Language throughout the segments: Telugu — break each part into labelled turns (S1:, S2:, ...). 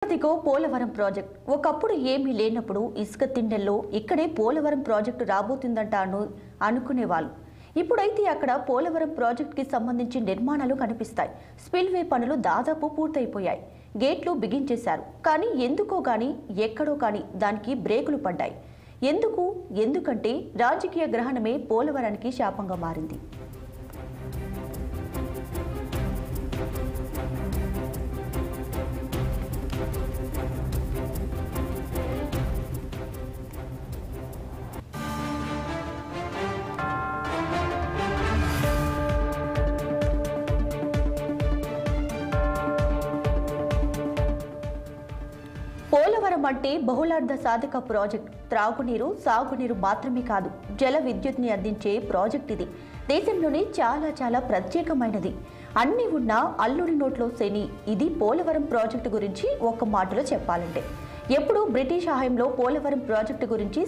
S1: అదిగో పోలవరం ప్రాజెక్ట్ ఒకప్పుడు ఏమీ లేనప్పుడు ఇసుక తిండెల్లో ఇక్కడే పోలవరం ప్రాజెక్టు రాబోతుందంటాను అనుకునేవాళ్ళు. ఇప్పుడైతే అక్కడ పోలవరం ప్రాజెక్టుకి సంబంధించి నిర్మాణాలు కనిపిస్తాయి. స్పిల్వే పనులు దాదాపు పూర్తయిపోయాయి. గేట్లు బిగించేశారు. కానీ ఎందుకో గాని ఎక్కడో కానీ దానికి బ్రేకులు పడ్డాయి. ఎందుకంటే రాజకీయ గ్రహణమే పోలవరానికి శాపంగా మారింది. పోలవరం అంటే బహుళార్థ సాధక ప్రాజెక్ట్. త్రాగునీరు, సాగునీరు మాత్రమే కాదు, జల విద్యుత్ని అందించే ప్రాజెక్ట్ ఇది. దేశంలోనే చాలా ప్రత్యేకమైనది. అన్ని ఉన్న అల్లుడి నోట్లో శని. ఇది పోలవరం ప్రాజెక్టు గురించి ఒక మాటలో చెప్పాలంటే, ఎప్పుడు బ్రిటిష్ హయాంలో పోలవరం ప్రాజెక్టు గురించి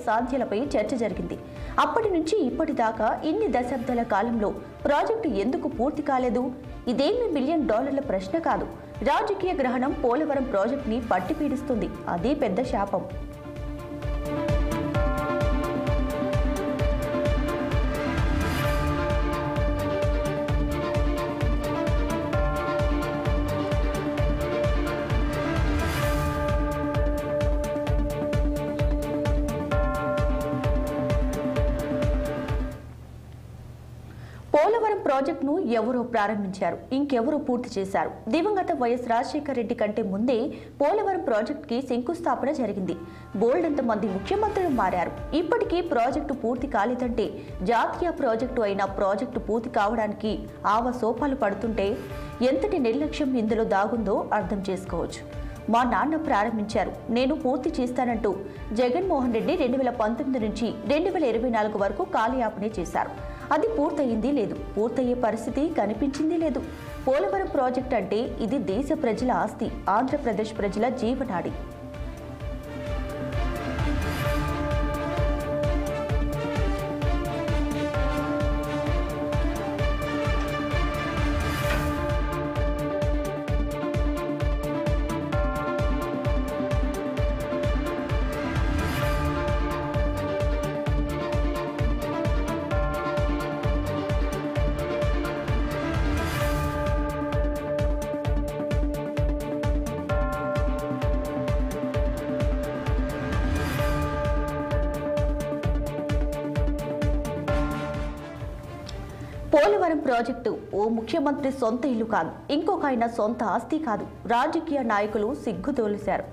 S1: సాధ్యాలపై చర్చ జరిగింది. అప్పటి నుంచి ఇప్పటిదాకా ఇన్ని దశాబ్దాల కాలంలో ప్రాజెక్టు ఎందుకు పూర్తి కాలేదు? ఇదేమి $1 బిలియన్ ప్రశ్న కాదు. రాజకీయ గ్రహణం పోలవరం ప్రాజెక్టుని పట్టి పీడిస్తుంది. అదే పెద్ద శాపం. పోలవరం ప్రాజెక్టును ఎవరో ప్రారంభించారు, ఇంకెవరో పూర్తి చేశారు. దివంగత వైఎస్ రాజశేఖర రెడ్డి కంటే ముందే పోలవరం ప్రాజెక్టుకి శంకుస్థాపన జరిగింది. బోల్డంత మంది ముఖ్యమంత్రులు మారారు. ఇప్పటికీ ప్రాజెక్టు పూర్తి కాలేదంటే, జాతీయ ప్రాజెక్టు అయిన ప్రాజెక్టు పూర్తి కావడానికి ఆవసోపాలు పడుతుంటే ఎంతటి నిర్లక్ష్యం ఇందులో దాగుందో అర్థం చేసుకోవచ్చు. మా నాన్న ప్రారంభించారు, నేను పూర్తి చేస్తానంటూ జగన్మోహన్ రెడ్డి 2019 నుంచి 2024 వరకు కాలయాపనే చేశారు. అది పూర్తయింది లేదు, పూర్తయ్యే పరిస్థితి కనిపించింది లేదు. పోలవరం ప్రాజెక్ట్ అంటే ఇది దేశ ప్రజల ఆస్తి, ఆంధ్రప్రదేశ్ ప్రజల జీవనాడి. పోలవరం ప్రాజెక్టు ఓ ముఖ్యమంత్రి సొంత ఇల్లు కాదు, ఇంకొక ఆయన సొంత ఆస్తి కాదు. రాజకీయ నాయకులు సిగ్గుతోలేశారు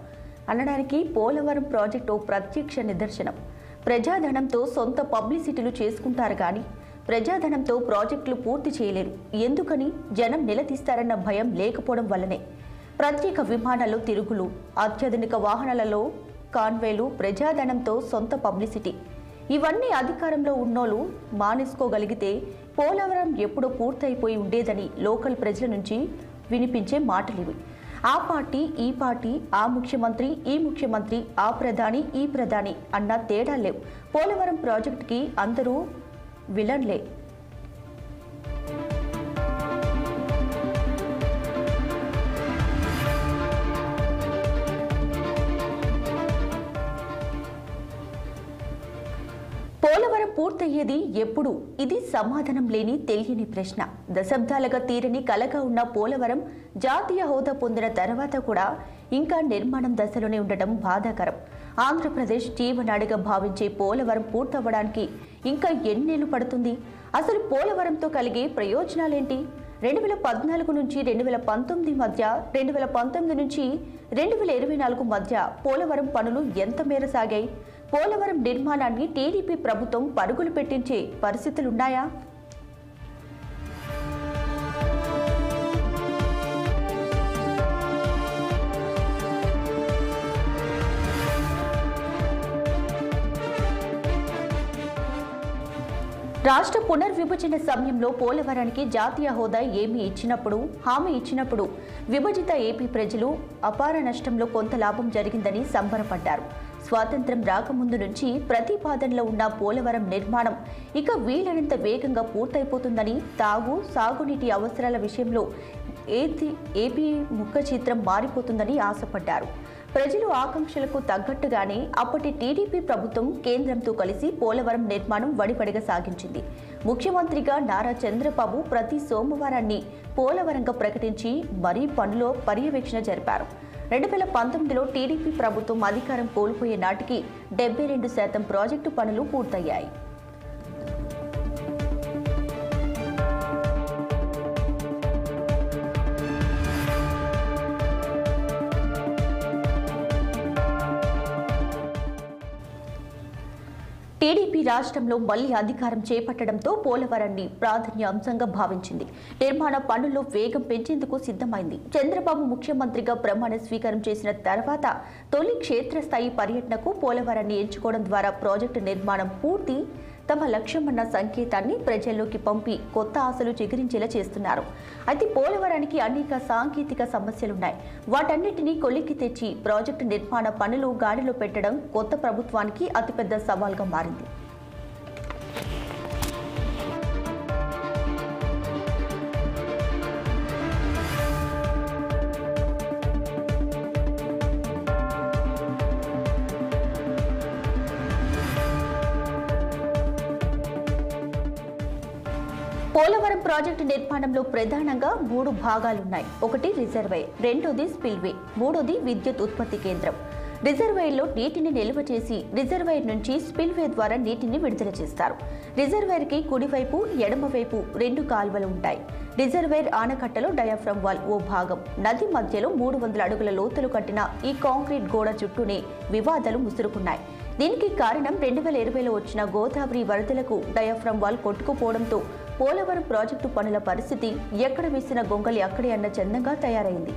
S1: అనడానికి పోలవరం ప్రాజెక్టు ఓ ప్రత్యక్ష నిదర్శనం. ప్రజాధనంతో సొంత పబ్లిసిటీలు చేసుకుంటారు కానీ ప్రజాధనంతో ప్రాజెక్టులు పూర్తి చేయలేరు. ఎందుకని? జనం నిలదీస్తారన్న భయం లేకపోవడం వల్లనే. ప్రత్యేక విమానాల్లో తిరుగులు, అత్యాధునిక వాహనాలలో కాన్వేలు, ప్రజాధనంతో సొంత పబ్లిసిటీ, ఇవన్నీ అధికారంలో ఉన్నోళ్ళు మానేసుకోగలిగితే పోలవరం ఎప్పుడో పూర్తయిపోయి ఉండేదని లోకల్ ప్రజల నుంచి వినిపించే మాటలివి. ఆ పార్టీ ఈ పార్టీ, ఆ ముఖ్యమంత్రి ఈ ముఖ్యమంత్రి, ఆ ప్రధాని ఈ ప్రధాని అన్న తేడా లేవు. పోలవరం ప్రాజెక్టుకి అందరూ విలన్లే. పోలవరం పూర్తయ్యేది ఎప్పుడు? ఇది సమాధానం లేని తెలియని ప్రశ్న. దశాబ్దాలుగా తీరని కలగా ఉన్న పోలవరం జాతీయ హోదా పొందిన తర్వాత కూడా ఇంకా నిర్మాణం దశలోనే ఉండటం బాధాకరం. ఆంధ్రప్రదేశ్ జీవనాడిగా భావించే పోలవరం పూర్తవ్వడానికి ఇంకా ఎన్నేళ్లు పడుతుంది? అసలు పోలవరంతో కలిగే ప్రయోజనాలేంటి? 2014 నుంచి 2019 మధ్య, 2019 నుంచి 2024 మధ్య పోలవరం పనులు ఎంత మేర సాగాయి? పోలవరం నిర్మాణాన్ని టీడీపీ ప్రభుత్వం పరుగులు పెట్టించే పరిస్థితులున్నాయా? రాష్ట్ర పునర్విభజన సమయంలో పోలవరానికి జాతీయ హోదా హామీ ఇచ్చినప్పుడు విభజిత ఏపీ ప్రజలు అపార నష్టంలో కొంత లాభం జరిగిందని సంబరపడ్డారు. స్వాతంత్ర్యం రాకముందు నుంచి ప్రతిపాదనలో ఉన్న పోలవరం నిర్మాణం ఇక వీలైనంత వేగంగా పూర్తయిపోతుందని, సాగునీటి అవసరాల విషయంలో ఏపీ ముఖ చిత్రం మారిపోతుందని ఆశపడ్డారు. ప్రజలు ఆకాంక్షలకు తగ్గట్టుగానే అప్పటి టీడీపీ ప్రభుత్వం కేంద్రంతో కలిసి పోలవరం నిర్మాణం వడివడిగా సాగించింది. ముఖ్యమంత్రిగా నారా చంద్రబాబు ప్రతి సోమవారాన్ని పోలవరంగా ప్రకటించి మరీ పనులో పర్యవేక్షణ జరిపారు. 2019లో టీడీపీ ప్రభుత్వం అధికారం కోల్పోయే నాటికి 72% ప్రాజెక్టు పనులు పూర్తయ్యాయి. టీడీపీ రాష్ట్రంలో మళ్లీ అధికారం చేపట్టడంతో పోలవరాన్ని ప్రాధాన్య అంశంగా భావించింది. నిర్మాణ పనుల్లో వేగం పెంచేందుకు సిద్ధమైంది. చంద్రబాబు ముఖ్యమంత్రిగా ప్రమాణ స్వీకారం చేసిన తర్వాత తొలి క్షేత్రస్థాయి పర్యటనకు పోలవరాన్ని ఎంచుకోవడం ద్వారా ప్రాజెక్టు నిర్మాణం పూర్తి తమ లక్ష్యమన్న సంకేతాన్ని ప్రజల్లోకి పంపి కొత్త ఆశలు చిగురించేలా చేస్తున్నారు. అయితే పోలవరానికి అనేక సాంకేతిక సమస్యలున్నాయి. వాటన్నిటినీ కొలిక్కి తెచ్చి ప్రాజెక్టు నిర్మాణ పనులు గాడిలో పెట్టడం కొత్త ప్రభుత్వానికి అతిపెద్ద సవాల్గా మారింది. పోలవరం ప్రాజెక్టు నిర్మాణంలో ప్రధానంగా 3 భాగాలున్నాయి. ఒకటి రిజర్వాయర్, రెండోది స్పిల్వే, మూడోది విద్యుత్ ఉత్పత్తి కేంద్రం. రిజర్వాయర్లో నీటిని నిల్వ చేసి రిజర్వాయర్ నుంచి స్పిల్వే ద్వారా నీటిని విడుదల చేస్తారు. రిజర్వాయర్కి కుడివైపు ఎడమవైపు 2 కాల్వలు ఉంటాయి. రిజర్వాయర్ ఆనకట్టలో డయాఫ్రమ్ వాల్ ఓ భాగం. నది మధ్యలో 300 అడుగుల లోతులు కట్టిన ఈ కాంక్రీట్ గోడ చుట్టూనే వివాదాలు ముసురుకున్నాయి. దీనికి కారణం 2020లో వచ్చిన గోదావరి వరదలకు డయాఫ్రమ్ వాల్ కొట్టుకుపోవడంతో పోలవరం ప్రాజెక్టు పనుల పరిస్థితి ఎక్కడ వేసిన గొంగలి అక్కడే అన్న చందంగా తయారైంది.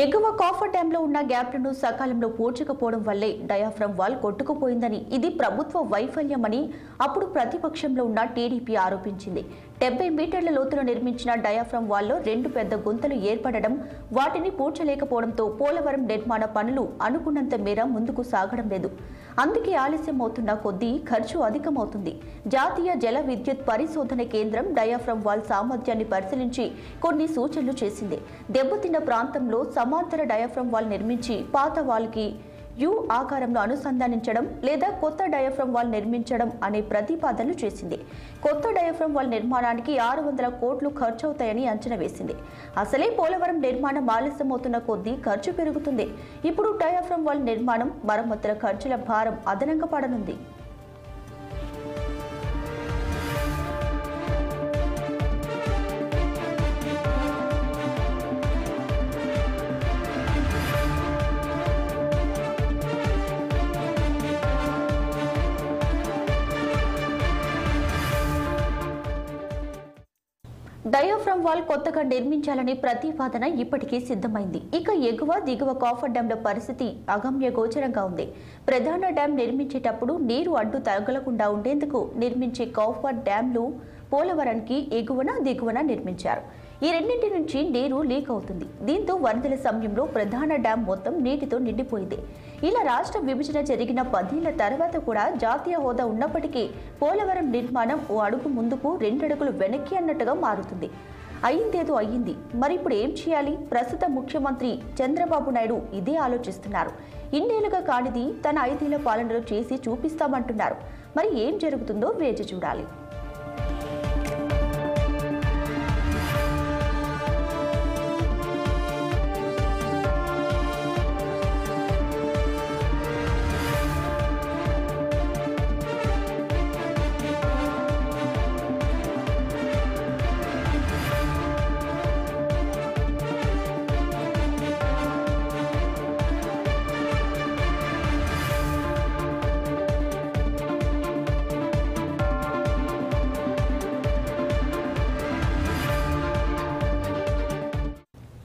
S1: ఎగువ కాఫర్ డ్యాంలో ఉన్న గ్యాప్లను సకాలంలో పూడ్చకపోవడం వల్లే డయాఫ్రమ్ వాల్ కొట్టుకుపోయిందని, ఇది ప్రభుత్వ వైఫల్యమని అప్పుడు ప్రతిపక్షంలో ఉన్న టీడీపీ ఆరోపించింది. 70 మీటర్ల లోతులో నిర్మించిన డయాఫ్రమ్ వాల్లో 2 పెద్ద గుంతలు ఏర్పడడం, వాటిని పూడ్చలేకపోవడంతో పోలవరం నిర్మాణ పనులు అనుకున్నంత మేర ముందుకు సాగడం లేదు. అందుకే ఆలస్యం అవుతున్న కొద్దీ ఖర్చు అధికమవుతుంది. జాతీయ జల విద్యుత్ పరిశోధన కేంద్రం డయాఫ్రమ్ వాల్ సామర్థ్యాన్ని పరిశీలించి కొన్ని సూచనలు చేసింది. దెబ్బతిన్న ప్రాంతంలో సమాంతర డయాఫ్రమ్ వాల్ నిర్మించి పాత వాల్కి యు ఆకారంలో అనుసంధానించడం లేదా కొత్త డయాఫ్రమ్ వాల్ నిర్మించడం అనే ప్రతిపాదనలు చేసింది. కొత్త డయాఫ్రమ్ వాల్ నిర్మాణానికి 600 కోట్లు ఖర్చవుతాయని అంచనా వేసింది. అసలే పోలవరం నిర్మాణం ఆలస్యమవుతున్న కొద్దీ ఖర్చు పెరుగుతుంది. ఇప్పుడు డయాఫ్రమ్ వాల్ నిర్మాణం, మరమ్మతుల ఖర్చుల భారం అదనంగా పడనుంది. డయాఫ్రమ్ వాల్ కొత్తగా నిర్మించాలనే ప్రతిపాదన ఇప్పటికీ సిద్ధమైంది. ఇక ఎగువ దిగువ కాఫర్ డ్యాంల పరిస్థితి అగమ్య గోచరంగా ఉంది. ప్రధాన డ్యాం నిర్మించేటప్పుడు నీరు అడ్డు తగలకుండా ఉండేందుకు నిర్మించే కాఫర్ డ్యాంలు పోలవరానికి ఎగువన దిగువన నిర్మించారు. ఈ రెండింటి నుంచి నీరు లీక్ అవుతుంది. దీంతో వరదల సమయంలో ప్రధాన డ్యాం మొత్తం నీటితో నిండిపోయింది. ఇలా రాష్ట్ర విభజన జరిగిన 10 ఏళ్ల తర్వాత కూడా జాతీయ హోదా ఉన్నప్పటికీ పోలవరం నిర్మాణం ఓ అడుగు ముందుకు 2 అడుగులు వెనక్కి అన్నట్టుగా మారుతుంది. అయిందేదో అయ్యింది, మరి ఇప్పుడు ఏం చేయాలి? ప్రస్తుత ముఖ్యమంత్రి చంద్రబాబు నాయుడు ఇదే ఆలోచిస్తున్నారు. ఇన్నేళ్లుగా కానిది తన 5 ఏళ్ల పాలనలో చేసి చూపిస్తామంటున్నారు. మరి ఏం జరుగుతుందో వేచి చూడాలి.